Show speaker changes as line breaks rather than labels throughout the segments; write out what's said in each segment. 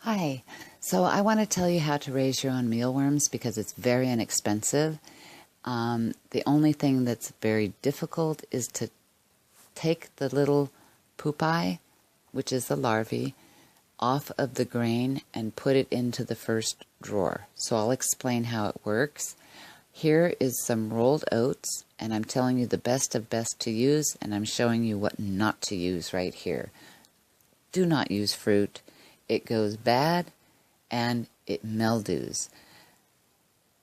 Hi, so I want to tell you how to raise your own mealworms because it's very inexpensive. The only thing that's very difficult is to take the little pupae, which is the larvae, off of the grain and put it into the first drawer. So I'll explain how it works. Here is some rolled oats, and I'm telling you the best of best to use, and I'm showing you what not to use right here. Do not use fruit. It goes bad and it mildews.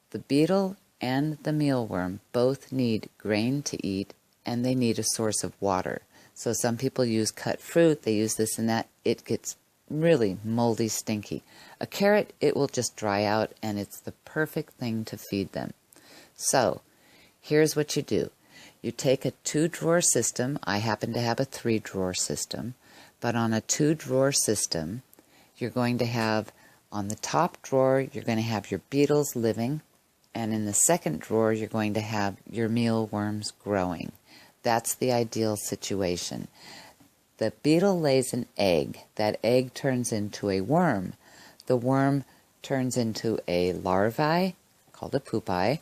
The beetle and the mealworm both need grain to eat, and they need a source of water. So some people use cut fruit, they use this and that. It gets really moldy, stinky. A carrot, it will just dry out, and it's the perfect thing to feed them. So here's what you do. You take a 2-drawer system. I happen to have a 3-drawer system, but on a 2-drawer system, you're going to have, on the top drawer, you're going to have your beetles living, and in the second drawer, you're going to have your mealworms growing. That's the ideal situation. The beetle lays an egg. That egg turns into a worm. The worm turns into a larvae, called a pupae,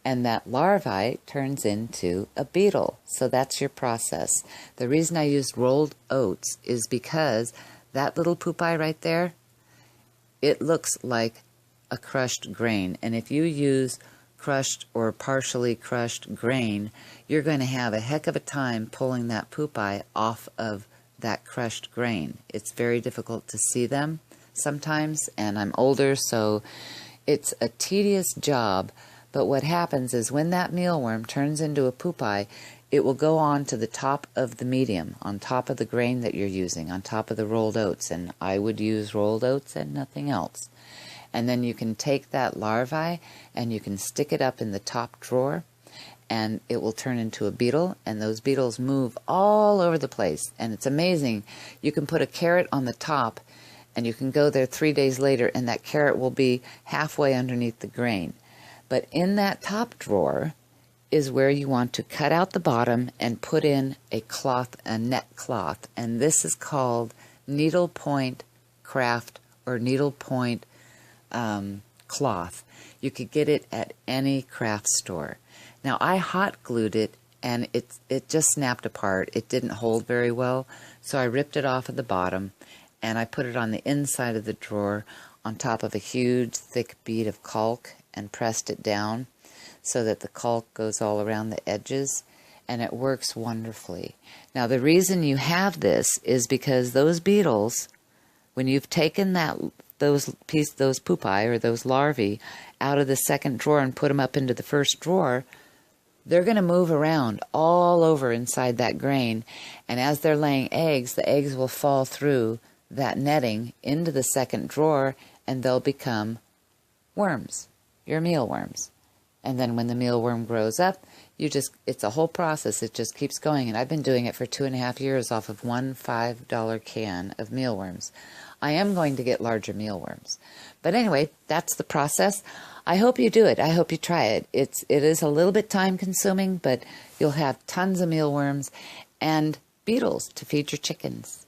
and that larvae turns into a beetle. So that's your process. The reason I used rolled oats is because that little pupae right there, it looks like a crushed grain. And if you use crushed or partially crushed grain, you're going to have a heck of a time pulling that pupae off of that crushed grain. It's very difficult to see them sometimes, and I'm older, so it's a tedious job. But what happens is when that mealworm turns into a pupae, it will go on to the top of the medium, on top of the grain that you're using, on top of the rolled oats. And I would use rolled oats and nothing else. And then you can take that larvae and you can stick it up in the top drawer, and it will turn into a beetle, and those beetles move all over the place. And it's amazing. You can put a carrot on the top, and you can go there 3 days later, and that carrot will be halfway underneath the grain. But in that top drawer is where you want to cut out the bottom and put in a cloth, a net cloth. And this is called needlepoint craft or needlepoint cloth. You could get it at any craft store. Now I hot glued it, and it just snapped apart. It didn't hold very well, so I ripped it off of the bottom and I put it on the inside of the drawer on top of a huge thick bead of caulk and pressed it down so that the caulk goes all around the edges, and it works wonderfully. Now the reason you have this is because those beetles, when you've taken those pupae or those larvae out of the second drawer and put them up into the first drawer, they're going to move around all over inside that grain, and as they're laying eggs, the eggs will fall through that netting into the second drawer, and they'll become worms, your mealworms. And then when the mealworm grows up, it's a whole process. It just keeps going. And I've been doing it for 2.5 years off of one $5 can of mealworms. I am going to get larger mealworms. But anyway, that's the process. I hope you do it. I hope you try it. It is a little bit time consuming, but you'll have tons of mealworms and beetles to feed your chickens.